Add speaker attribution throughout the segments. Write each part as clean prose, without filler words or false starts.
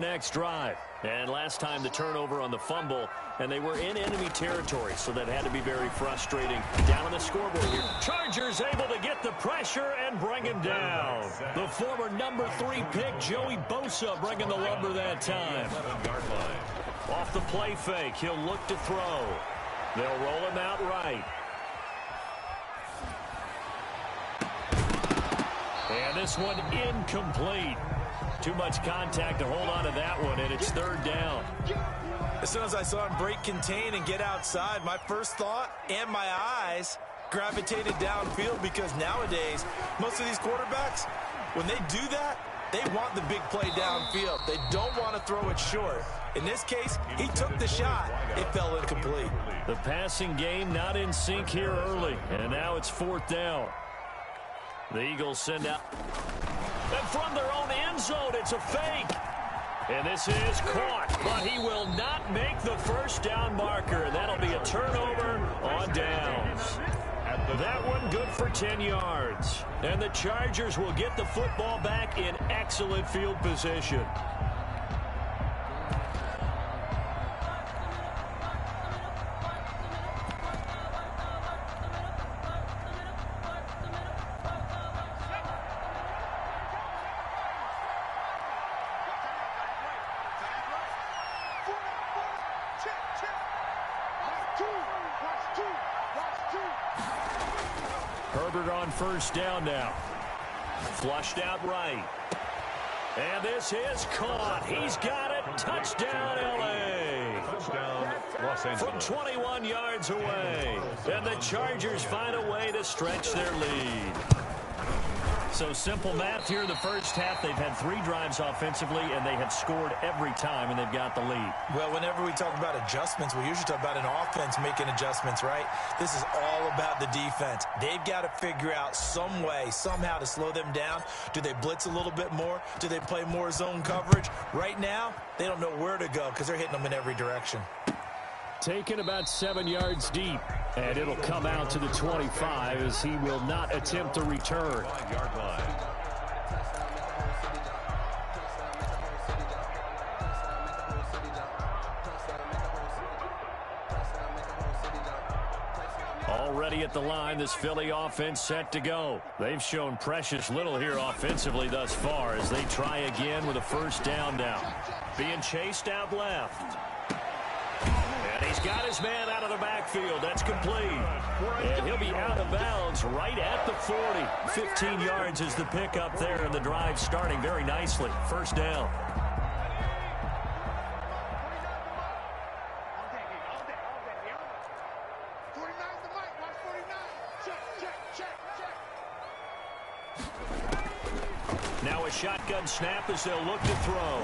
Speaker 1: next drive. And last time the turnover on the fumble, and they were in enemy territory, so that had to be very frustrating. Down on the scoreboard here. Chargers able to get the pressure and bring him down. The former number 3 pick, Joey Bosa, bringing the lumber that time. Off the play fake, he'll look to throw. They'll roll him out right. And this one incomplete. Too much contact to hold on to that one, and it's third down.
Speaker 2: As soon as I saw him break contain and get outside, my first thought and my eyes gravitated downfield, because nowadays, most of these quarterbacks, when they do that, they want the big play downfield. They don't want to throw it short. In this case, he took the shot. It fell incomplete.
Speaker 1: The passing game not in sync here early, and now it's fourth down. The Eagles send out. And from their own end zone, it's a fake. And this is caught, but he will not make the first down marker. That'll be a turnover on downs. That one good for 10 yards. And the Chargers will get the football back in excellent field position. Herbert on first down now. Flushed out right. And this is caught. He's got it. Touchdown, L.A.
Speaker 3: Touchdown, Los Angeles.
Speaker 1: From 21 yards away. And the Chargers find a way to stretch their lead. So simple math here in the first half. They've had 3 drives offensively, and they have scored every time, and they've got the lead.
Speaker 2: Well, whenever we talk about adjustments, we usually talk about an offense making adjustments, right? This is all about the defense. They've got to figure out some way, somehow to slow them down. Do they blitz a little bit more? Do they play more zone coverage? Right now, they don't know where to go because they're hitting them in every direction.
Speaker 1: Taken about 7 yards deep, and it'll come out to the 25 as he will not attempt to return.
Speaker 3: 5-yard line.
Speaker 1: Already at the line, this Philly offense set to go. They've shown precious little here offensively thus far as they try again with a first down now. Being chased out left. And he's got his man out of the backfield. That's complete. And he'll be out of bounds right at the 40. 15 yards is the pickup there, and the drive starting very nicely. First down. Now a shotgun snap as they'll look to throw.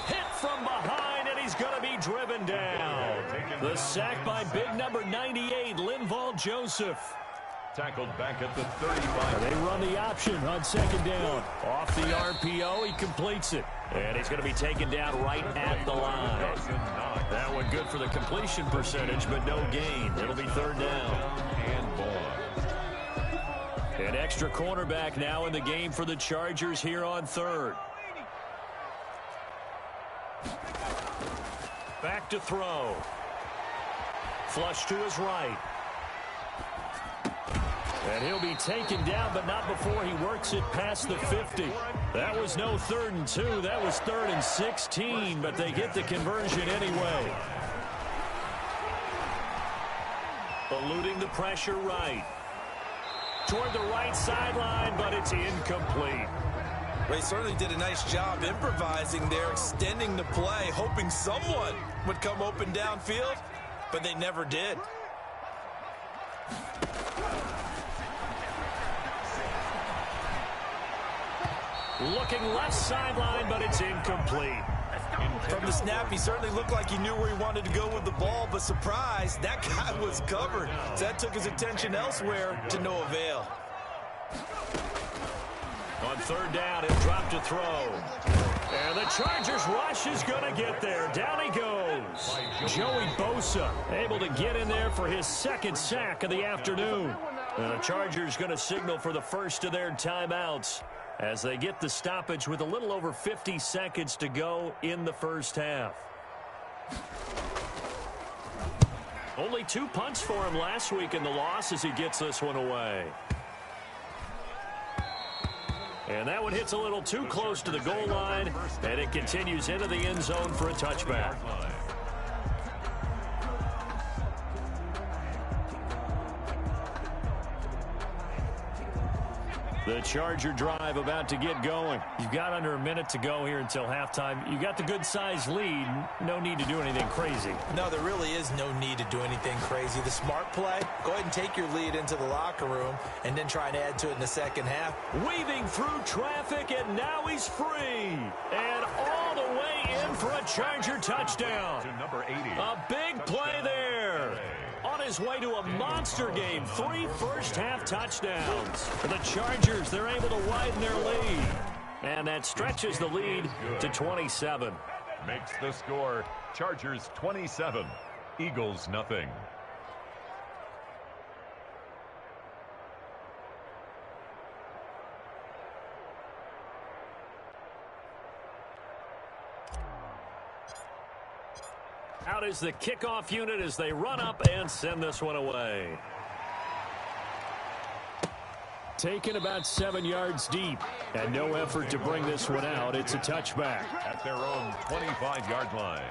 Speaker 1: Hit from behind, and he's going to be driven down. The sack by big number 98, Linval Joseph.
Speaker 3: Tackled back at the 35.
Speaker 1: They run the option on second down. Off the RPO, he completes it. And he's going to be taken down right at the line. That one good for the completion percentage, but no gain. It'll be third down.
Speaker 3: And ball.
Speaker 1: An extra cornerback now in the game for the Chargers here on third. Back to throw. Flush to his right. And he'll be taken down, but not before he works it past the 50. That was no 3rd and 2. That was 3rd and 16, but they get the conversion anyway. Eluding the pressure right. Toward the right sideline, but it's incomplete.
Speaker 2: They certainly did a nice job improvising there, extending the play, hoping someone would come open downfield, but they never did.
Speaker 1: Looking left sideline, but it's incomplete.
Speaker 2: From the snap, he certainly looked like he knew where he wanted to go with the ball, but surprise, that guy was covered. So that took his attention elsewhere to no avail.
Speaker 1: On third down, he'll drop to throw. And the Chargers rush is going to get there. Down he goes. Joey Bosa able to get in there for his 2nd sack of the afternoon. And the Chargers going to signal for the first of their timeouts. as they get the stoppage with a little over 50 seconds to go in the first half. Only 2 punts for him last week in the loss as he gets this one away. And that one hits a little too close to the goal line, and it continues into the end zone for a touchback. The Charger drive about to get going. You've got under a minute to go here until halftime. You got the good-sized lead. No need to do anything crazy.
Speaker 2: No, there really is no need to do anything crazy. The smart play, go ahead and take your lead into the locker room and then try and add to it in the second half.
Speaker 1: Weaving through traffic, and now he's free. And all the way in for a Charger touchdown.
Speaker 3: To number 80.
Speaker 1: A big play there. On his way to a monster game, 3 first-half touchdowns. For the Chargers, they're able to widen their lead. And that stretches the lead to 27.
Speaker 3: Makes the score Chargers 27, Eagles nothing.
Speaker 1: Out is the kickoff unit as they run up and send this one away. Taken about 7 yards deep, and no effort to bring this one out. It's a touchback.
Speaker 3: At their own 25-yard line.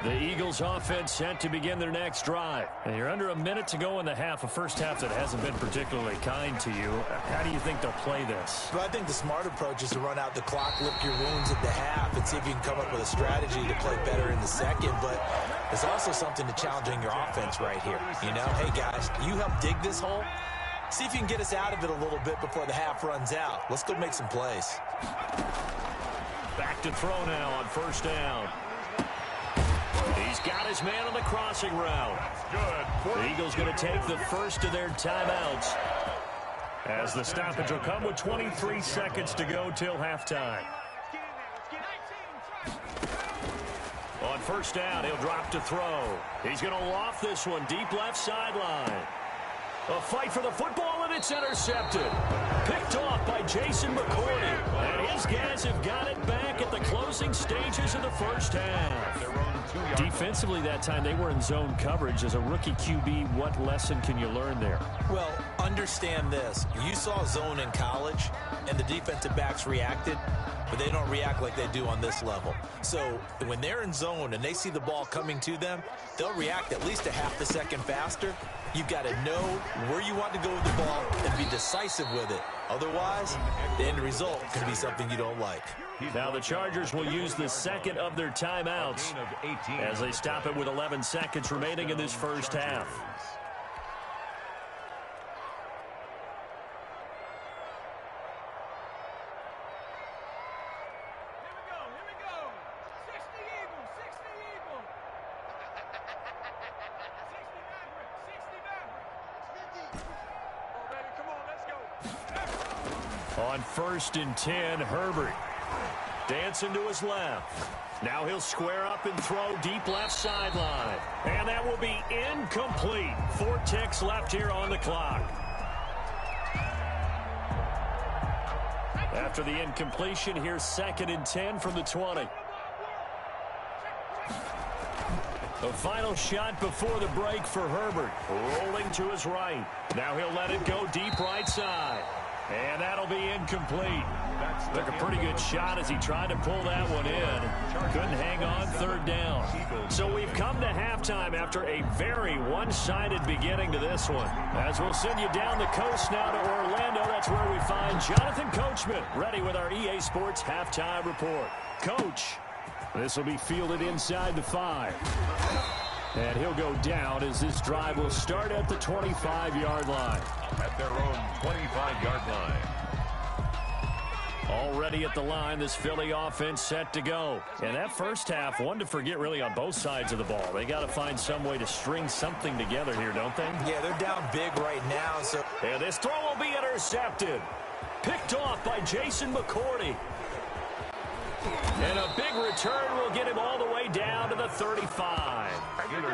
Speaker 1: The Eagles offense set to begin their next drive. And you're under a minute to go in the half, a first half that hasn't been particularly kind to you. How do you think they'll play this?
Speaker 2: Well, I think the smart approach is to run out the clock, lick your wounds at the half, and see if you can come up with a strategy to play better in the second. But there's also something to challenging your offense right here. You know, hey, guys, you help dig this hole. See if you can get us out of it a little bit before the half runs out. Let's go make some plays.
Speaker 1: Back to throw now on first down. He's got his man on the crossing route.
Speaker 3: Good.
Speaker 1: The Eagles going to take the first of their timeouts as the stoppage will come with 23 seconds to go till halftime. On first down, he'll drop to throw. He's going to loft this one deep left sideline. A fight for the football, and it's intercepted. Picked off by Jason McCourty. And his guys have got it back at the closing stages of the first half. Defensively that time, they were in zone coverage. As a rookie QB, what lesson can you learn there?
Speaker 2: Well, understand this. You saw zone in college, and the defensive backs reacted, but they don't react like they do on this level. So when they're in zone and they see the ball coming to them, they'll react at least a half a second faster. You've got to know where you want to go with the ball and be decisive with it. Otherwise, the end result could be something you don't like.
Speaker 1: Now the Chargers will use the second of their timeouts as they stop it with 11 seconds remaining in this first half. On 1st and 10, Herbert dancing to his left. Now he'll square up and throw deep left sideline. And that will be incomplete. 4 ticks left here on the clock. After the incompletion, here's 2nd and 10 from the 20. The final shot before the break for Herbert. Rolling to his right. Now he'll let it go deep right side. And that'll be incomplete. Took a pretty good shot as he tried to pull that one in. Couldn't hang on 3rd down. So we've come to halftime after a very one-sided beginning to this one. As we'll send you down the coast now to Orlando, that's where we find Jonathan Coachman, ready with our EA Sports Halftime Report. Coach, this will be fielded inside the 5. And he'll go down as this drive will start at the 25-yard line.
Speaker 3: At their own 25-yard line.
Speaker 1: Already at the line, this Philly offense set to go. And that first half, one to forget really on both sides of the ball. They got to find some way to string something together here, don't they?
Speaker 2: Yeah, they're down big right now. So,
Speaker 1: and this throw will be intercepted. Picked off by Jason McCourty. And a big return will get him all the way down to the 35.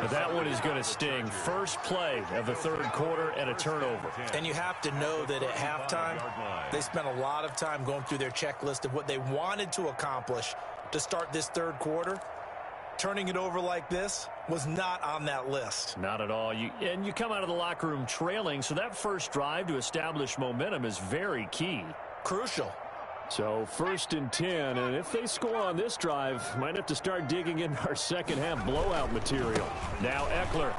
Speaker 1: But that one is going to sting. First play of the third quarter and a turnover.
Speaker 2: And you have to know that at halftime, they spent a lot of time going through their checklist of what they wanted to accomplish to start this third quarter. Turning it over like this was not on that list.
Speaker 1: Not at all. You come out of the locker room trailing, so that first drive to establish momentum is very key.
Speaker 2: Crucial.
Speaker 1: So 1st and 10, and if they score on this drive, might have to start digging in our second half blowout material. Now Eckler.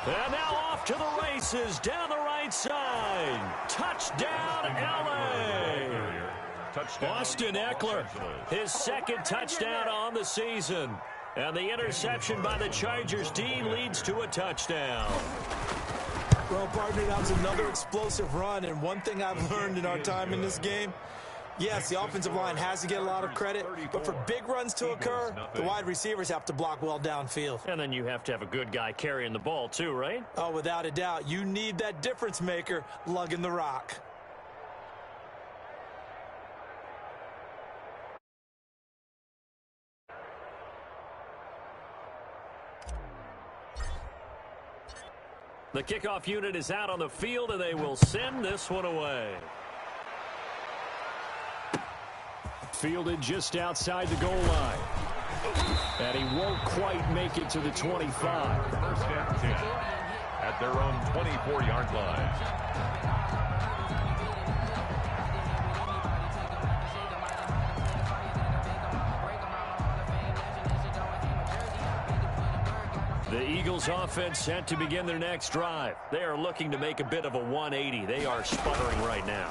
Speaker 1: And now off to the races down the right side. Touchdown, LA. Austin Eckler, his second touchdown on the season. And the interception by the Chargers D leads to a touchdown.
Speaker 2: Well, partner, that was another explosive run, and one thing I've learned in our time in this game, yes, the offensive line has to get a lot of credit, but for big runs to occur, the wide receivers have to block well downfield.
Speaker 1: And then you have to have a good guy carrying the ball too, right?
Speaker 2: Oh, without a doubt. You need that difference maker lugging the rock.
Speaker 1: The kickoff unit is out on the field, and they will send this one away. Fielded just outside the goal line. And he won't quite make it to the 25.
Speaker 3: First and 10 at their own 24-yard line.
Speaker 1: The Eagles offense set to begin their next drive. They are looking to make a bit of a 180. They are sputtering right now.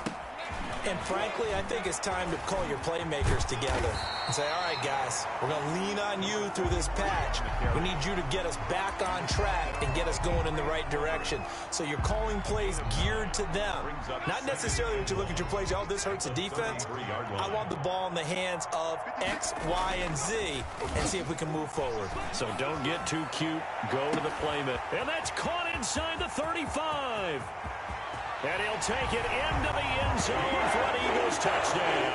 Speaker 2: And frankly, I think it's time to call your playmakers together and say, all right, guys, we're going to lean on you through this patch. We need you to get us back on track and get us going in the right direction. So you're calling plays geared to them. Not necessarily that you look at your plays, oh, this hurts the defense. I want the ball in the hands of X, Y, and Z and see if we can move forward.
Speaker 1: So don't get too cute. Go to the playman. And that's caught inside the 35. And he'll take it into the end zone for an Eagles touchdown.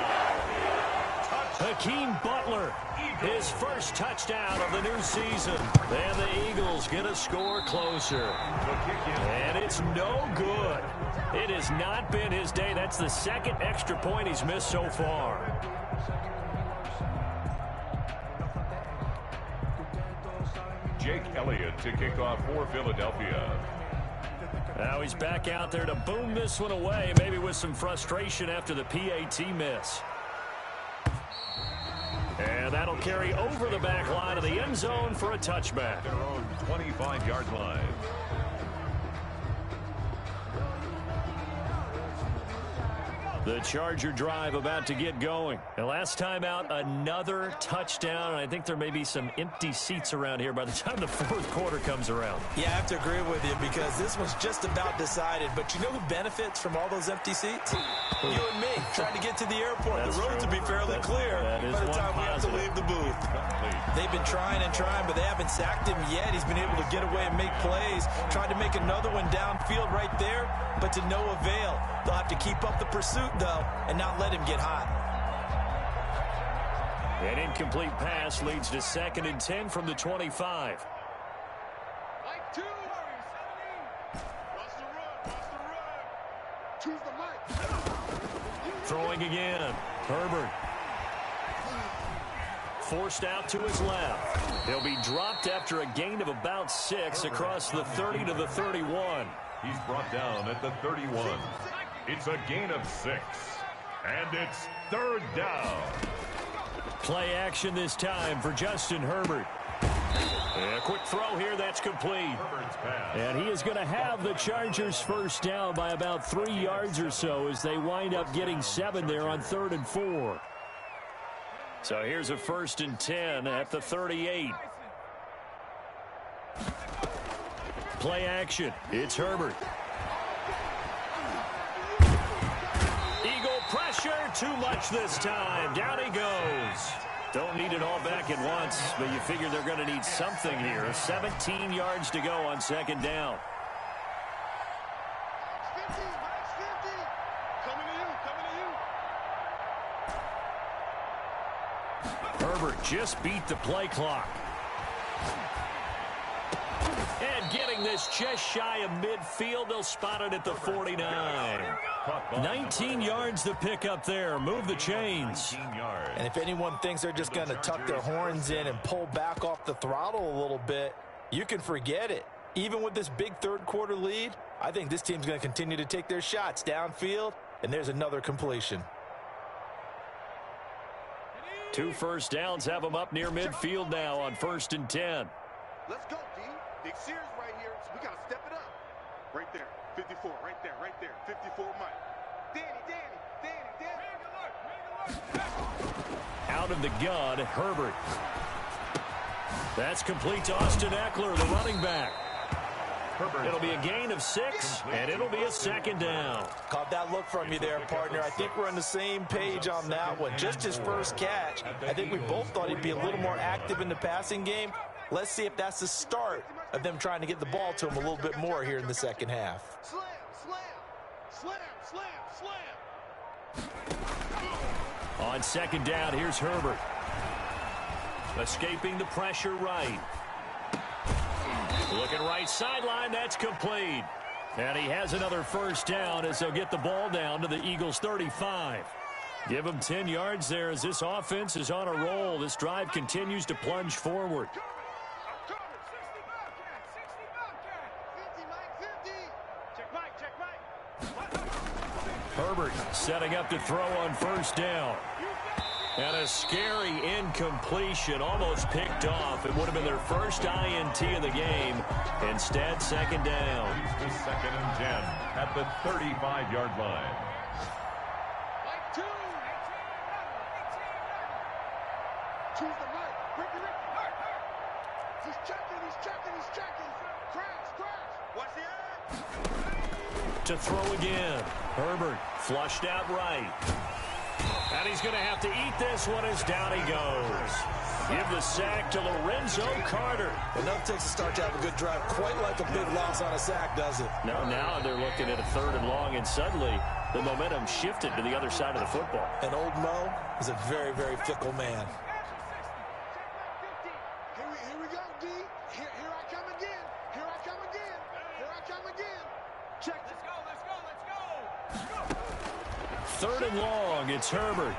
Speaker 1: Hakeem Butler, his first touchdown of the new season. And the Eagles get a score closer. And it's no good. It has not been his day. That's the second extra point he's missed so far.
Speaker 3: Jake Elliott to kick off for Philadelphia.
Speaker 1: Now he's back out there to boom this one away, maybe with some frustration after the PAT miss. And that'll carry over the back line of the end zone for a touchback.
Speaker 3: Their own 25-yard line.
Speaker 1: The Charger drive about to get going. And last time out, another touchdown. And I think there may be some empty seats around here by the time the fourth quarter comes around.
Speaker 2: Yeah, I have to agree with you because this one's just about decided. But you know who benefits from all those empty seats? You and me, trying to get to the airport.
Speaker 1: That's
Speaker 2: the roads will be fairly clear by the time we have to leave the booth. They've been trying and trying, but they haven't sacked him yet. He's been able to get away and make plays. Tried to make another one downfield right there, but to no avail. They'll have to keep up the pursuit, though, and not let him get hot.
Speaker 1: An incomplete pass leads to 2nd and 10 from the 25. Throwing again. Herbert. Forced out to his left. He'll be dropped after a gain of about 6 across the 30 to the 31.
Speaker 3: He's brought down at the 31. It's a gain of 6. And it's 3rd down.
Speaker 1: Play action this time for Justin Herbert. A quick throw here, that's complete. And he is going to have the Chargers first down by about 3 yards or so as they wind up getting 7 there on 3rd and 4. So here's a 1st and 10 at the 38. Play action. It's Herbert. Eagle pressure, too much this time. Down he goes. Don't need it all back at once, but you figure they're going to need something here. 17 yards to go on 2nd down. Herbert just beat the play clock. And getting this just shy of midfield, they'll spot it at the 49. 19 yards to pick up there. Move the chains.
Speaker 2: And if anyone thinks they're just going to tuck their horns in and pull back off the throttle a little bit, you can forget it. Even with this big third-quarter lead, I think this team's going to continue to take their shots downfield, and there's another completion.
Speaker 1: 2 first downs have them up near midfield now on 1st and 10.
Speaker 4: Let's go, D. Nick Sears right here, so we got to step it up. Right there, 54, right there, 54 Mike. Danny.
Speaker 1: Out of the gun, Herbert. That's complete to Austin Eckler, the running back. It'll be a gain of 6, and it'll be a 2nd down.
Speaker 2: Caught that look from you there, partner. I think we're on the same page on that one. Just his first catch, I think we both thought he'd be a little more active in the passing game. Let's see if that's the start of them trying to get the ball to him a little bit more here in the second half.
Speaker 1: On 2nd down, here's Herbert. Escaping the pressure right. Looking right sideline, that's complete. And he has another first down as they'll get the ball down to the Eagles' 35. Give them 10 yards there as this offense is on a roll. This drive continues to plunge forward. Herbert setting up to throw on 1st down. And a scary incompletion, almost picked off. It would have been their first INT of the game. Instead, 2nd down.
Speaker 3: To 2nd and 10 at the 35-yard line.
Speaker 1: To throw again. Herbert flushed out right. And he's going to have to eat this one as down he goes. Give the sack to Lorenzo Carter.
Speaker 2: Enough takes a start to have a good drive. Quite like a big loss on a sack, does it?
Speaker 1: Now they're looking at a 3rd and long, and suddenly the momentum shifted to the other side of the football.
Speaker 2: And old Mo is a very, very fickle man.
Speaker 4: Here we go, D. Here I come again. Check. Let's go.
Speaker 1: 3rd and long, it's Herbert.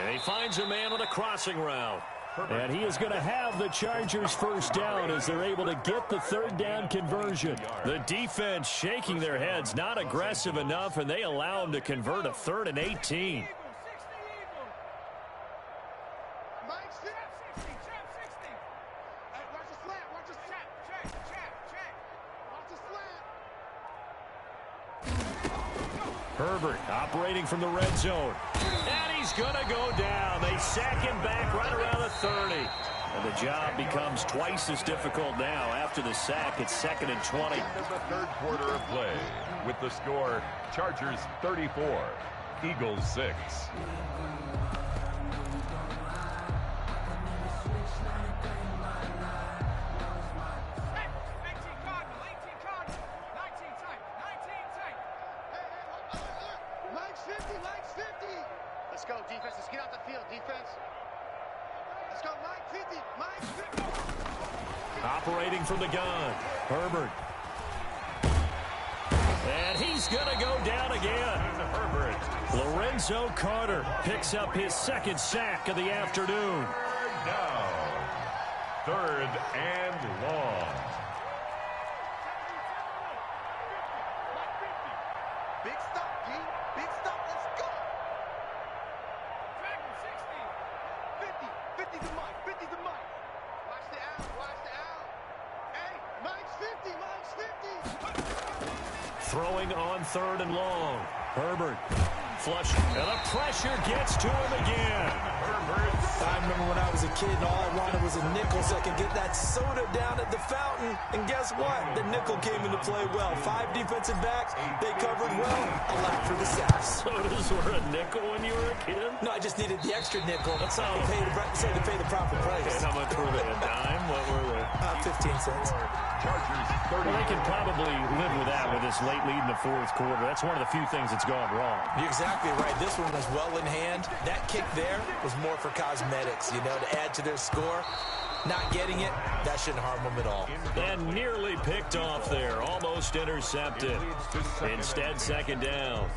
Speaker 1: And he finds a man on a crossing route. And he is going to have the Chargers' first down as they're able to get the 3rd down conversion. The defense shaking their heads, not aggressive enough, and they allow him to convert a 3rd and 18. Herbert operating from the red zone. And he's going to go down. They sack him back right around the 30. And the job becomes twice as difficult now. After the sack, it's 2nd and 20.
Speaker 3: End of the 3rd quarter of play with the score Chargers 34, Eagles 6.
Speaker 4: Let's go, defense. Let's get out the field, defense. Let's go, Mike 50. Mike 50.
Speaker 1: Operating from the gun, Herbert. And he's going to go down again.
Speaker 3: Herbert.
Speaker 1: Lorenzo Carter picks up his 2nd sack of the afternoon.
Speaker 3: 3rd down. 3rd and long.
Speaker 4: Big stop, D. Big stop. Let's go. 50 to Mike. Watch the out. Hey, Mike's 50.
Speaker 1: Throwing on 3rd and long. Herbert flush. And the pressure gets to him again.
Speaker 3: Herbert.
Speaker 2: I remember when I was a kid and all I wanted was a nickel so I could get that soda down at the fountain. And guess what? The nickel came into play well. 5 defensive backs. They covered well. A lot for the sacks.
Speaker 1: Sodas were a nickel when you were a kid?
Speaker 2: No, I just needed the extra nickel. That's how to pay the proper price.
Speaker 1: And how much were they? A dime? What were they?
Speaker 2: 15 cents.
Speaker 3: Chargers 30.
Speaker 1: Well, they can probably live with that with this late lead in the fourth quarter. That's one of the few things that's gone wrong.
Speaker 2: You're exactly right. This one was well in hand. That kick there was more for cosmetics, you know, to add to their score. Not getting it, that shouldn't harm them at all.
Speaker 1: And nearly picked off there. Almost intercepted. Instead, second down.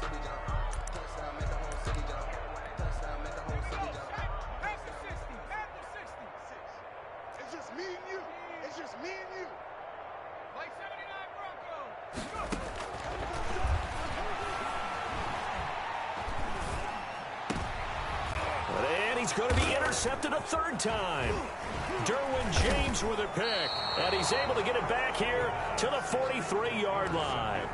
Speaker 4: It's just me and you. It's just me and you. Like 79 Broncos.
Speaker 1: And he's going to be intercepted a third time. Derwin James with a pick. And he's able to get it back here to the 43-yard line.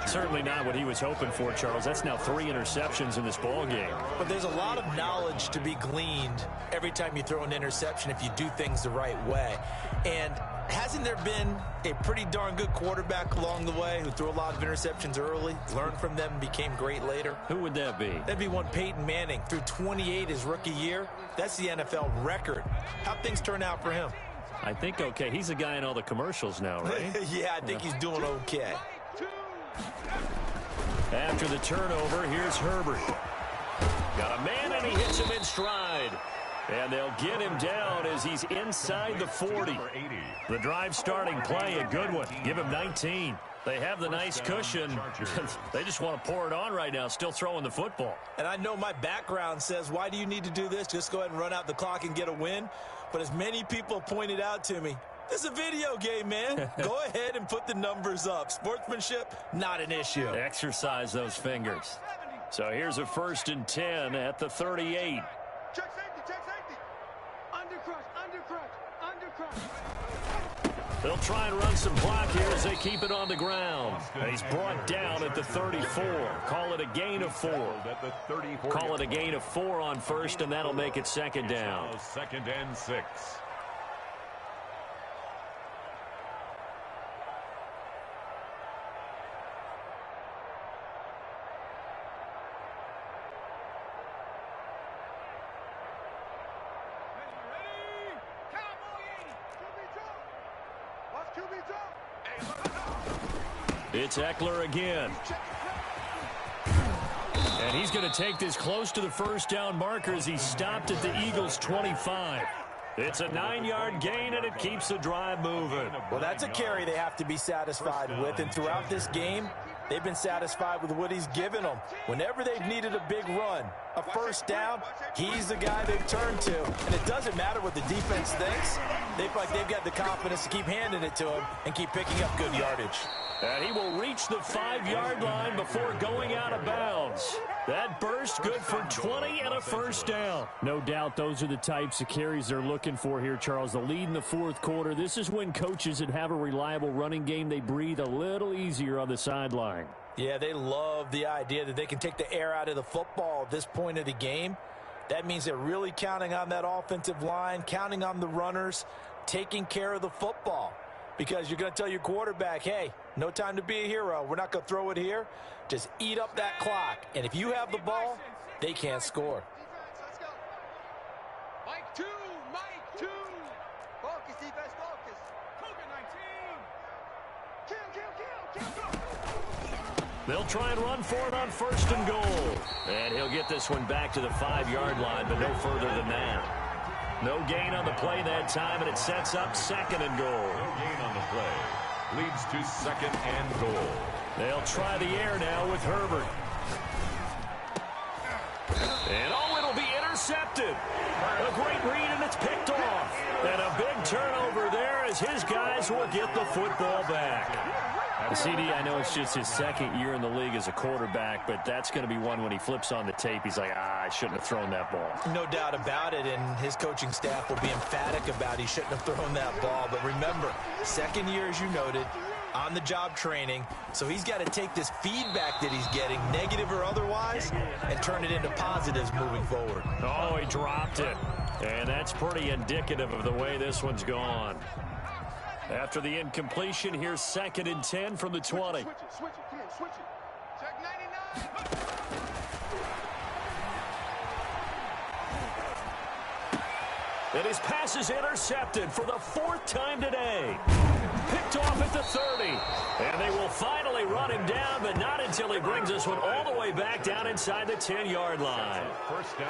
Speaker 1: Certainly not what he was hoping for, Charles. That's now 3 interceptions in this ball game.
Speaker 2: But there's a lot of knowledge to be gleaned every time you throw an interception if you do things the right way. And hasn't there been a pretty darn good quarterback along the way who threw a lot of interceptions early, learned from them, and became great later?
Speaker 1: Who would that be?
Speaker 2: That'd be one Peyton Manning. Threw 28 his rookie year. That's the NFL record. How'd things turn out for him?
Speaker 1: I think okay. He's a guy in all the commercials now, right?
Speaker 2: Yeah, I think he's doing okay.
Speaker 1: After the turnover, here's Herbert. Got a man, and he hits him in stride. And they'll get him down as he's inside the 40. The drive starting play, a good one. Give him 19. They have the nice cushion. They just want to pour it on right now, still throwing the football.
Speaker 2: And I know my background says, why do you need to do this? Just go ahead and run out the clock and get a win. But as many people pointed out to me, this is a video game, man. Go ahead and put the numbers up. Sportsmanship, not an issue.
Speaker 1: Exercise those fingers. So here's a 1st and 10 at the 38.
Speaker 4: Check safety, check safety. Undercrush.
Speaker 1: They'll try and run some block here as they keep it on the ground. And he's brought down at the 34. Call it a gain of 4. Call it a gain of 4 on first, and that'll make it second down.
Speaker 3: 2nd and 6.
Speaker 1: It's Eckler again. And he's going to take this close to the first down marker as he stopped at the Eagles' 25. It's a 9-yard gain, and it keeps the drive moving.
Speaker 2: Well, that's a carry they have to be satisfied with. And throughout this game, they've been satisfied with what he's given them. Whenever they've needed a big run, a first down, he's the guy they've turned to. And it doesn't matter what the defense thinks. They feel like they've got the confidence to keep handing it to him and keep picking up good yardage.
Speaker 1: And he will reach the 5-yard line before going out of bounds. That burst good for 20 and a first down. No doubt those are the types of carries they're looking for here, Charles. The lead in the fourth quarter. This is when coaches that have a reliable running game, they breathe a little easier on the sideline.
Speaker 2: Yeah, they love the idea that they can take the air out of the football at this point of the game. That means they're really counting on that offensive line, counting on the runners, taking care of the football. Because you're going to tell your quarterback, hey, no time to be a hero. We're not going to throw it here. Just eat up that clock. And if you have the ball, they can't score.
Speaker 4: Let's go. Mike 2. Focus, defense, focus. Cougar 19. Kill.
Speaker 1: They'll try and run for it on 1st and goal. And he'll get this one back to the 5-yard line, but no further than that. No gain on the play that time, and it sets up 2nd and goal.
Speaker 3: No gain on the play. Leads to 2nd and goal.
Speaker 1: They'll try the air now with Herbert. And it'll be intercepted. A great read, and it's picked off. And a big turnover there as his guys will get the football back. CD, I know it's just his 2nd year in the league as a quarterback, but that's going to be one when he flips on the tape. He's like, I shouldn't have thrown that ball.
Speaker 2: No doubt about it, and his coaching staff will be emphatic about he shouldn't have thrown that ball. But remember, 2nd year, as you noted, on-the-job training, so he's got to take this feedback that he's getting, negative or otherwise, and turn it into positives moving forward.
Speaker 1: Oh, he dropped it, and that's pretty indicative of the way this one's gone. After the incompletion, here's 2nd and 10 from the 20.
Speaker 4: Switch it. Check 99.
Speaker 1: And his pass is intercepted for the 4th time today. picked off at the 30. And they will finally run him down, but not until he brings this one all the way back down inside the 10-yard line.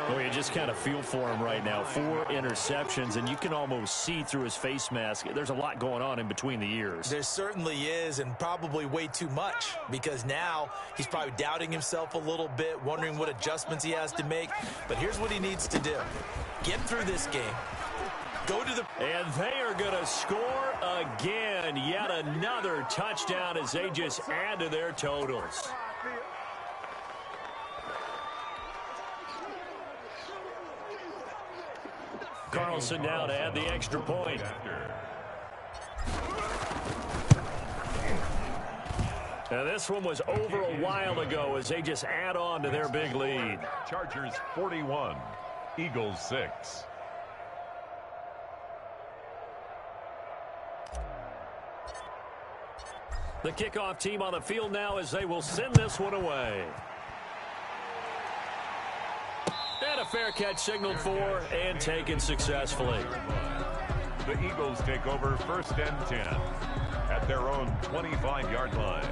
Speaker 1: Well, you just kind of feel for him right now. 4 interceptions, and you can almost see through his face mask. There's a lot going on in between the ears.
Speaker 2: There certainly is, and probably way too much, because now he's probably doubting himself a little bit, wondering what adjustments he has to make. But here's what he needs to do. Get through this game. Go to the...
Speaker 1: And they are going to score again. Yet another touchdown as they just add to their totals. Carlson now to add the extra point. Now this one was over a while ago as they just add on to their big lead.
Speaker 3: Chargers 41, Eagles 6.
Speaker 1: The kickoff team on the field now as they will send this one away. And a fair catch signaled for and taken successfully.
Speaker 3: The Eagles take over 1st and 10 at their own 25-yard line.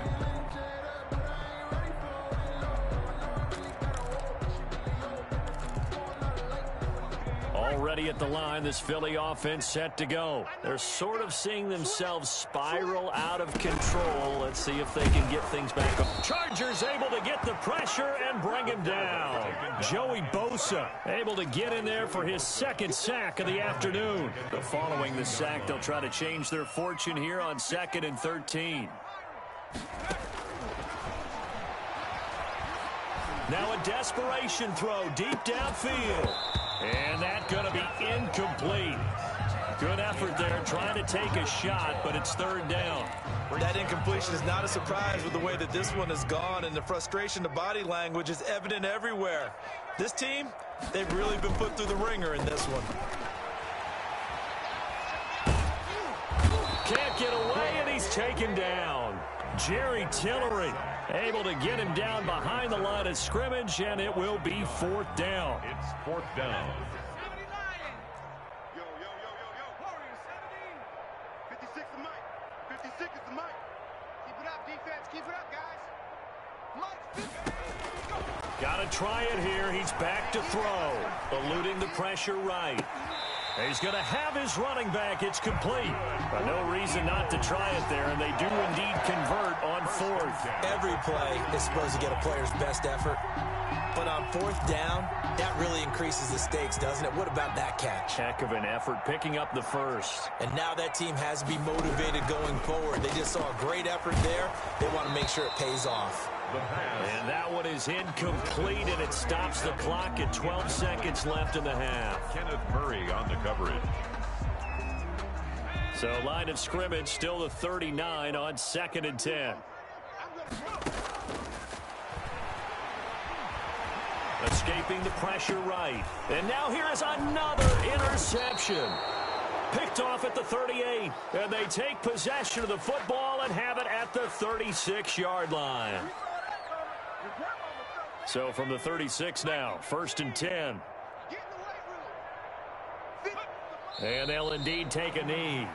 Speaker 1: Already at the line, this Philly offense set to go. They're sort of seeing themselves spiral out of control. Let's see if they can get things back up. Chargers able to get the pressure and bring him down. Joey Bosa able to get in there for his 2nd sack of the afternoon. But following the sack, they'll try to change their fortune here on 2nd and 13. Now a desperation throw deep downfield. And that's going to be incomplete. Good effort there trying to take a shot, but it's 3rd down.
Speaker 2: That incompletion is not a surprise with the way that this one has gone, and the frustration, the body language is evident everywhere. This team, they've really been put through the ringer in this one.
Speaker 1: Can't get away, and he's taken down. Jerry Tillery able to get him down behind the line of scrimmage, and it will be 4th down.
Speaker 3: It's 4th down.
Speaker 4: Yo, yo, yo, yo, yo. Warriors 17. 56 is Mike. 56 is the Mike. Keep it up, defense. Keep it up, guys. Mike,
Speaker 1: got to try it here. He's back to throw. Eluding the pressure right. He's going to have his running back. It's complete. But no reason not to try it there, and they do indeed convert on 4th.
Speaker 2: Every play is supposed to get a player's best effort. But on 4th down, that really increases the stakes, doesn't it? What about that catch?
Speaker 1: Heck of an effort picking up the 1st.
Speaker 2: And now that team has to be motivated going forward. They just saw a great effort there. They want to make sure it pays off.
Speaker 1: And that one is incomplete, and it stops the clock at 12 seconds left in the half.
Speaker 3: Kenneth Murray on the coverage.
Speaker 1: So line of scrimmage still the 39 on 2nd and 10. Escaping the pressure right. And now here is another interception. Picked off at the 38. And they take possession of the football and have it at the 36-yard line. So from the 36 now, 1st and 10. And they'll indeed take a knee.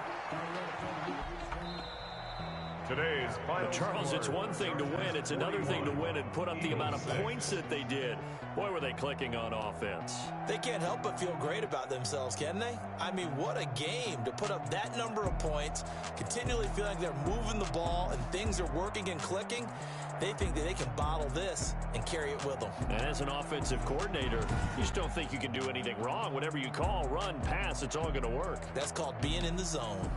Speaker 3: Today's final
Speaker 1: Charles,
Speaker 3: score.
Speaker 1: it's one thing to win. It's another thing to win and put up the amount of points that they did. Boy, were they clicking on offense.
Speaker 2: They can't help but feel great about themselves, can they? I mean, what a game to put up that number of points, continually feel like they're moving the ball and things are working and clicking. They think that they can bottle this and carry it with them.
Speaker 1: And as an offensive coordinator, you just don't think you can do anything wrong. Whatever you call, run, pass, it's all going to work.
Speaker 2: That's called being in the zone.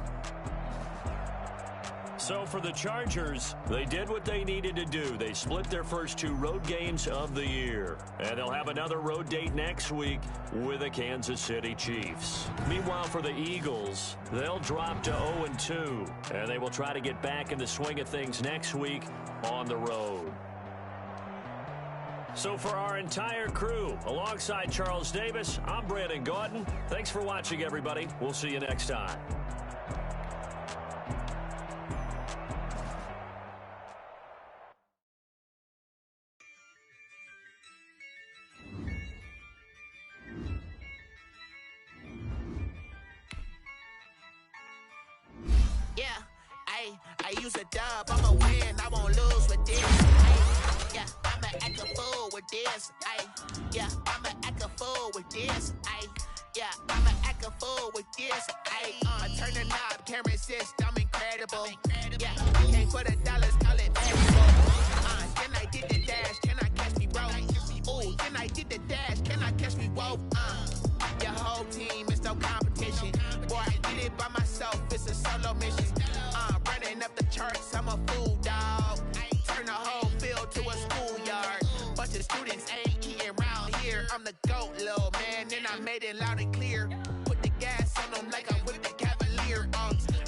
Speaker 1: So for the Chargers, they did what they needed to do. They split their first 2 road games of the year. And they'll have another road date next week with the Kansas City Chiefs. Meanwhile, for the Eagles, they'll drop to 0-2. And they will try to get back in the swing of things next week on the road. So for our entire crew, alongside Charles Davis, I'm Brandon Gaudin. Thanks for watching, everybody. We'll see you next time.
Speaker 5: use a dub, I'ma win, I won't lose with this. Ay, yeah, I'ma act a fool with this. Ay, yeah, I'ma act a fool with this. Ay, yeah, I'ma act a fool with this. Ay, turn the knob, camera assist, I'm incredible. Yeah, came for the dollars, call it valuable. Then I did the dash, can I catch me, bro? Ooh, then I did the dash, can I catch me, whoa? Your whole team is no competition. Boy, I did it by myself, it's a solo mission. Running up the charts, I'm a fool, dog. Turn the whole field to a schoolyard. Bunch of students ain't eating round here. I'm the GOAT, little man, and I made it loud and clear. Put the gas on them like I'm with the Cavalier.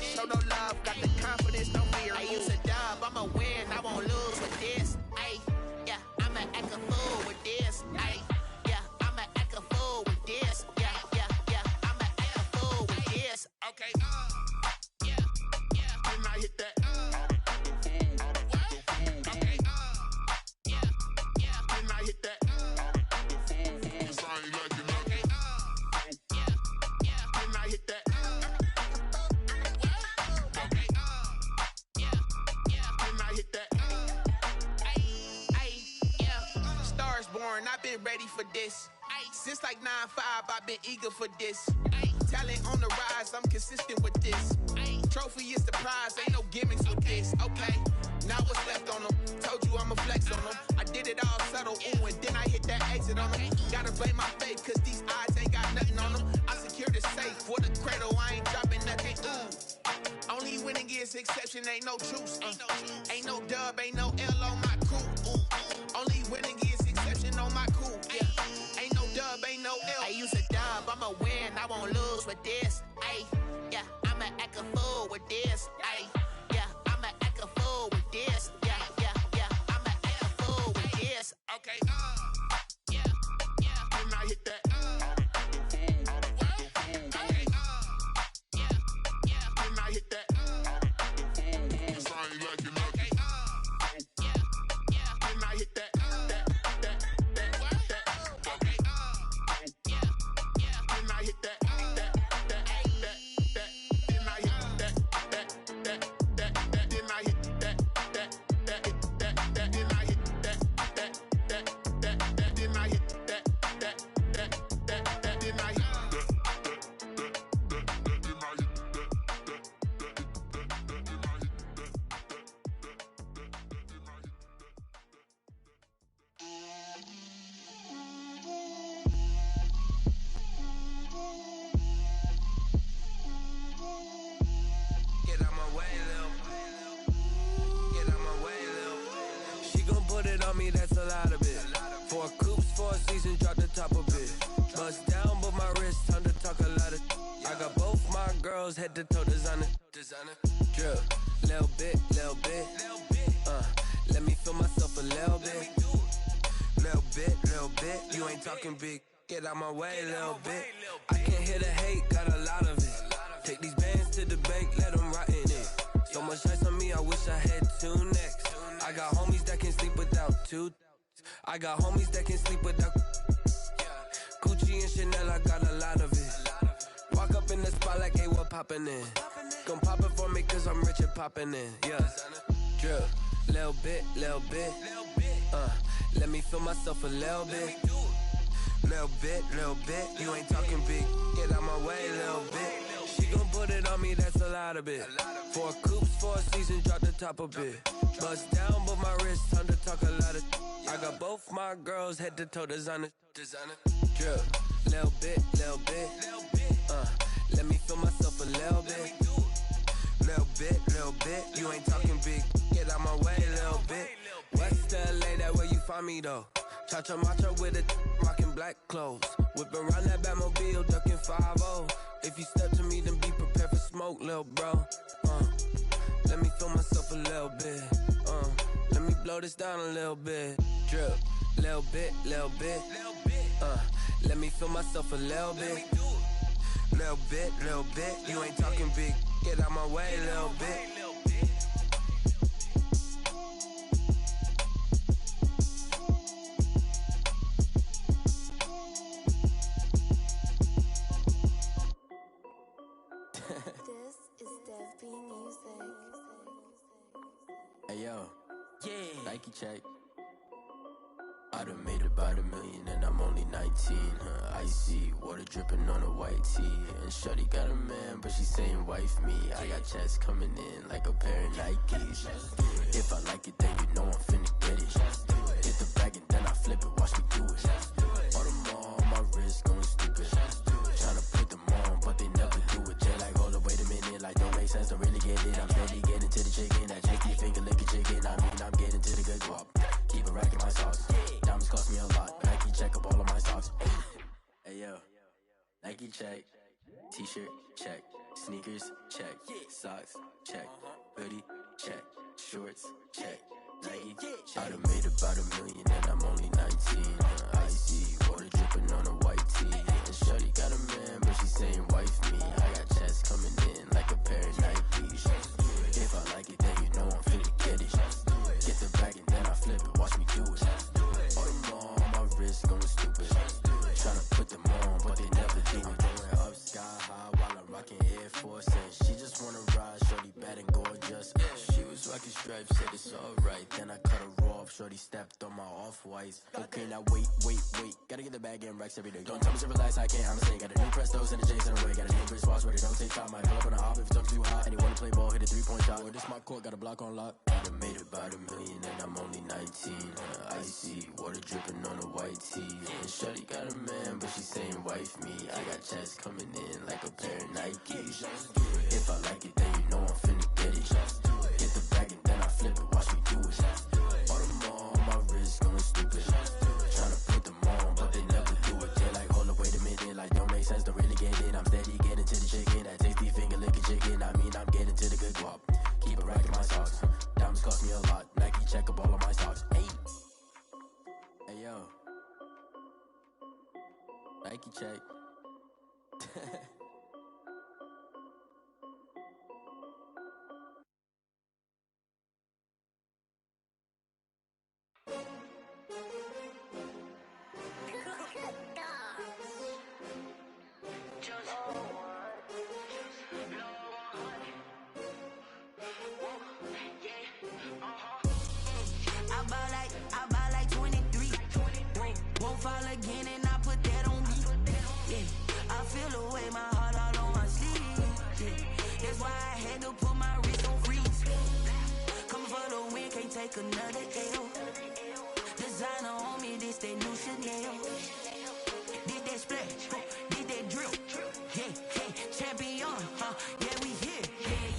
Speaker 5: Show no love, got the confidence, no fear. I use a dub, I'ma win, I won't lose with this. Ay, yeah, I'ma act a fool with this. Ay, yeah, I'ma act a fool with this. Yeah, yeah, yeah, I'ma act a fool with this. Okay, yeah, yeah, then I hit that. Okay, yeah, yeah, then I hit that. I've been ready for this. Since like 9-5, I've been eager for this. Talent on the rise, I'm consistent with this. Trophy is the prize, ain't no gimmicks with this. Okay, now what's left on them? Told you I'ma flex on them. I did it all subtle, ooh, and then I hit that exit on them. Gotta blame my faith, cause these odds ain't got nothing on them. I secured the safe for the cradle, I ain't dropping nothing, ooh. Only winning is exception, ain't no truce. Ain't no dub, ain't no L on my crew. Ooh. Only winning is exception on my crew. Yeah. Ain't no dub, ain't no L. I use a dub, I'ma win, I won't lose with this. Ay, yeah, I'ma act a fool with this. Ay, yeah, I'ma act a fool with this. Yeah, yeah, yeah, I'ma act a fool with this. Okay, yeah, yeah, then I hit that. Okay, yeah, yeah, then I hit that.
Speaker 6: That's a lot of it. 4 coops, 4 seasons, drop the top of it. Bust down, but my wrist, time to talk a lot of. I got both my girls, head to toe designer. Drip, little bit. Let me feel myself a little bit. Little bit. You ain't talking big. Get out my way, little bit. I can't hear the hate, got a lot of it. Take these bands to the bank, let them rot in it. So much ice on me, I wish I had 2 necks. I got homies that can sleep without 2. I got homies that can sleep without Gucci and Chanel, I got a lot of it. Walk up in the spot like, hey, what poppin' in? Gon' pop it for me cause I'm rich and poppin' in. Yeah, drip, little bit. Let me feel myself a little bit. Little bit. You ain't talking big. Get out my way, little bit. She gon' put it on me, that's a lot of it. 4 coops, 4 seasons, drop the top a bit. Bust down, but my wrist, time to talk a lot of. I got both my girls, head to toe designer. Drip, little bit. Let me feel myself a little bit. Little bit. You ain't talking big. Get out my way, little bit. West LA, that where you find me though. Cha-cha matcha with it, rockin' black clothes. Whippin' around that Batmobile, duckin' 5-0. If you step to me, then be prepared for smoke, lil' bro. Let me feel myself a little bit. Let me blow this down a little bit. Drip, little bit. Let me feel myself a little bit. Little bit. You ain't talking big. Get out my way, little bit.
Speaker 7: This is Dev B Music.
Speaker 6: Nike check. I done made about $1 million and I'm only 19. Icy water dripping on a white tee. And shorty got a man, but she saying wife me. I got checks coming in like a pair of Nikes. If I like it, then you know I'm finna get it. Hit the bag and then I flip it, watch me do it. All them on my wrist going stupid. Tryna put them on, but they never do it. They like, hold up, wait a minute, like don't make sense, don't really get it. I'm steady getting to the chicken, that cheeky finger licking chicken. I mean, I'm getting to the good guap. Keep a rack in my socks. Diamonds cost me a lot, but Nike check up all of my socks. Hey yo, Nike check. T-shirt check. Sneakers check. Socks check. Hoodie check. Shorts check. Nike check. I done made about $1 million and I'm only 19. Icy water dripping on a white tee. And shorty got a man, but she saying wife me. I got checks coming in like a pair of Nikes. If I like it, then you know I'm finna get it. Get the bag and then I flip it, watch me do it. All them on my wrist going stupid. Tryna put them on, but they never do it. Going up sky high while I'm rocking Air Force. And she just wanna ride, shorty bad and gorgeous. She was rocking stripes, said it's alright. Then I cut her off, shorty stepped on my off-whites. Okay, now wait. Gotta get the bag and racks every day. Don't tell me to relax, I can't, I'm saying. Got a new Prestos and a Jason away. Got a new wristwatch where they don't take time. Might pull up on a hop if it's up too hot. And he wanna play ball, hit a 3-point shot. Or this my court, got a block on lock. I done made about $1 million and I'm only 19. Icy water dripping on a white tee. And shorty got a man, but she saying wife me. I got checks coming in like a pair of Nikes. If I like it, then you know I'm finna get it. Hit the bag and then I flip it, watch me do it. All them on my wrist going stupid. Tryna put them on, but they never do it. They like, hold up, wait a minute, like don't make sense, don't really get it. I'm steady getting to the chicken, that tasty finger licking chicken. I mean, I'm getting to the good guap. Keep a rack in my socks. Diamonds cost me a lot. Nike check up all of my socks. Hey yo, Nike check.
Speaker 5: I buy like 23. Won't fall again and I put that on me. Yeah, I feel the way my heart all on my sleeve. Yeah, that's why I had to put my wrist on freeze. Coming for the win, can't take another L. Designer on me, this that new Chanel. Did that splash, did that drill. Yeah, champion, yeah, we here.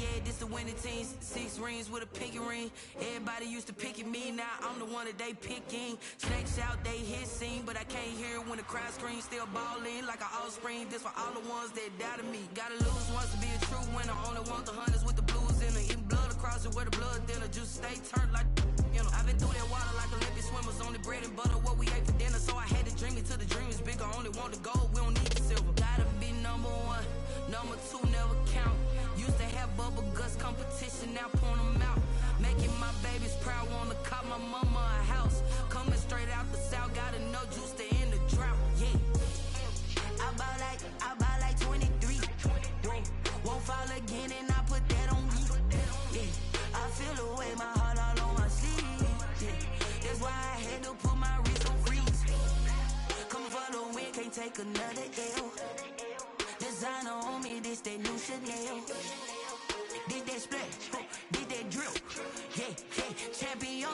Speaker 5: Yeah, this the winning team. 6 rings with a pinky ring. Everybody used to picking me, now I'm the one that they picking. Snakes out, they hissing, but I can't hear when the crowd screams. Still balling like an offspring. This for all the ones that doubted me. Gotta lose once to be a true winner. Only want the hunters with the blues in it. Eating blood across it where the blood thinner. Just stay turned like, you know. I've been through that water like Olympic swimmers. Only bread and butter, what we ate for dinner. So I had to dream it till the dream is bigger. Only want the gold, we don't need the silver. Gotta be number 1, number 2 never count. Used to have bubble guts competition, now point them out. Making my babies proud, wanna cop my mama a house. Coming straight out the south, gotta know juice to end the drought. Yeah, I buy like 23. Won't fall again and I put that on me. Yeah, I feel the way my heart all on my sleeve. Yeah, that's why I had to put my wrist on freeze. Coming for the win, can't take another L. Designer on me, this that new Chanel. Did that splash, did that drill. Yeah, champion,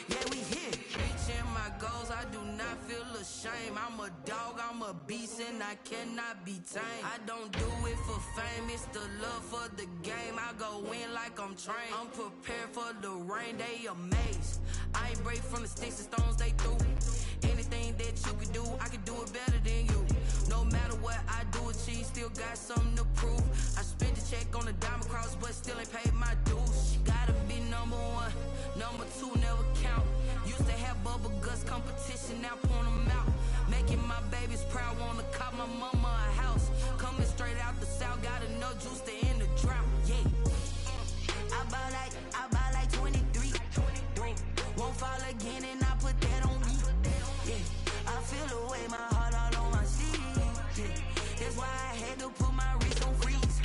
Speaker 5: yeah, we here. Reaching my goals, I do not feel ashamed. I'm a dog, I'm a beast, and I cannot be tamed. I don't do it for fame, it's the love for the game. I go in like I'm trained. I'm prepared for the rain, they amazed. I ain't break from the sticks and stones they threw. Anything that you could do, I could do it better than you. No matter what I do, achieve, still got something to prove. I spent the check on the diamond cross, but still ain't paid my dues. Gotta be number 1, number 2 never count. Used to have bubble guts competition, now point them out. Making my babies proud, wanna cop my mama a house. Coming straight out the south, gotta know juice to end the drought. Yeah, I buy like 23. Won't fall again and I put that on me. Yeah, I feel the way my heart all on my sleeve. Yeah, that's why I had to put my wrist on freeze.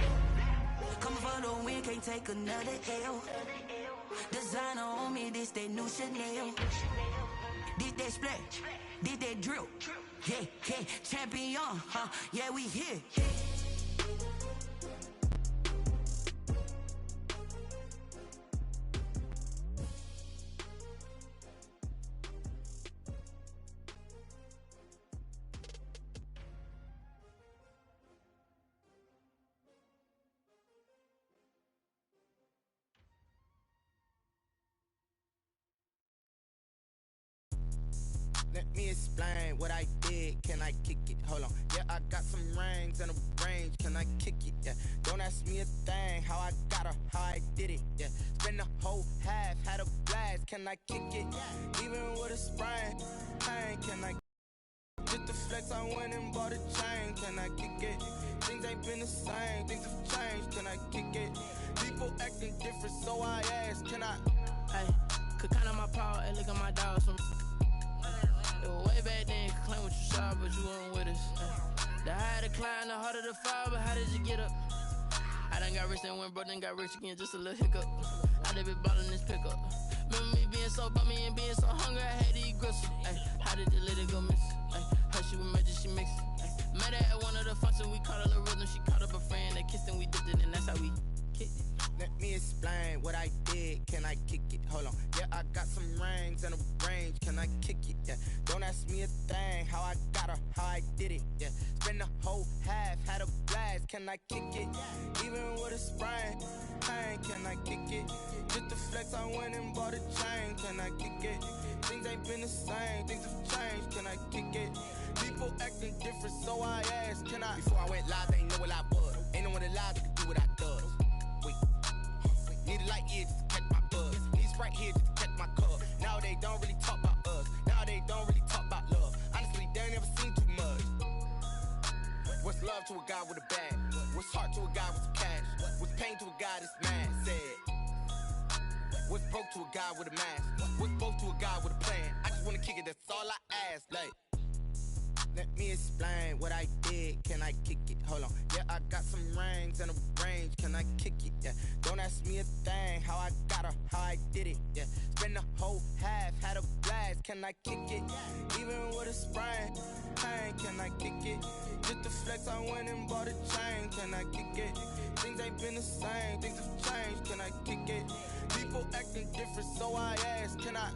Speaker 5: Coming for the win, can't take another L.
Speaker 6: Designer on me, this that new Chanel. This that splash, this that drill. Yeah, yeah, champion, yeah, we here.
Speaker 7: Let me explain what I did. Can I kick it? Hold on. Yeah, I got some rings and a range. Can I kick it? Yeah. Don't ask me a thing. How I got her, how I did it. Yeah. Spend the whole half, had a blast. Can I kick it? Even with a sprain. Pain. Can I? Just the flex, I went and bought a chain. Can I kick it? Things ain't been the same. Things have changed. Can I kick it? People acting different, so I ask. Can I?
Speaker 8: Hey, could count on my power and look at my dogs from. It was way back then, could claim what you saw, but you weren't with us. The higher the climb, the harder the fall, but how did you get up? I done got rich and went broke, then got rich again, just a little hiccup. I done been ballin' this pickup. Remember me being so bummy and being so hungry, I had to eat gristle. Ay, how did the lady go miss? Ay, her she was magic, she mixed. Met her at one of the functions, we caught a little rhythm, she caught up a friend, they kissed and we dipped it, and that's how we kicked it.
Speaker 7: Let me explain what I did. Can I kick it? Hold on. Yeah, I got some rings and a range. Can I kick it? Yeah. Don't ask me a thing. How I got her, how I did it. Yeah. Spend the whole half, had a blast. Can I kick it? Even with a sprain. Pain. Can I kick it? Just the flex, I went and bought a chain. Can I kick it? Things ain't been the same. Things have changed. Can I kick it? People acting different, so I ask. Can I? Before I went live, they ain't know what I was. Ain't no one alive that could do what I does. Need a light here just to catch my buzz. Need Sprite here just to catch my cup. Now they don't really talk about us. Now they don't really talk about love. Honestly, they ain't never seen too much. What's love to a guy with a bag? What's heart to a guy with some cash? What's pain to a guy that's mad? Said. What's broke to a guy with a mask? What's both to a guy with a plan? I just wanna kick it, that's all I ask. Like, let me explain what I did. Can I kick it? Hold on. Yeah, I got some rings and a range. Can I kick it? Yeah. Don't ask me a thing. How I got her, how I did it. Yeah. Spend the whole half, had a blast. Can I kick it? Even with a sprain. Pain. Can I kick it? Just the flex, I went and bought a chain. Can I kick it? Things ain't been the same. Things have changed. Can I kick it? People acting different, so I ask. Can I?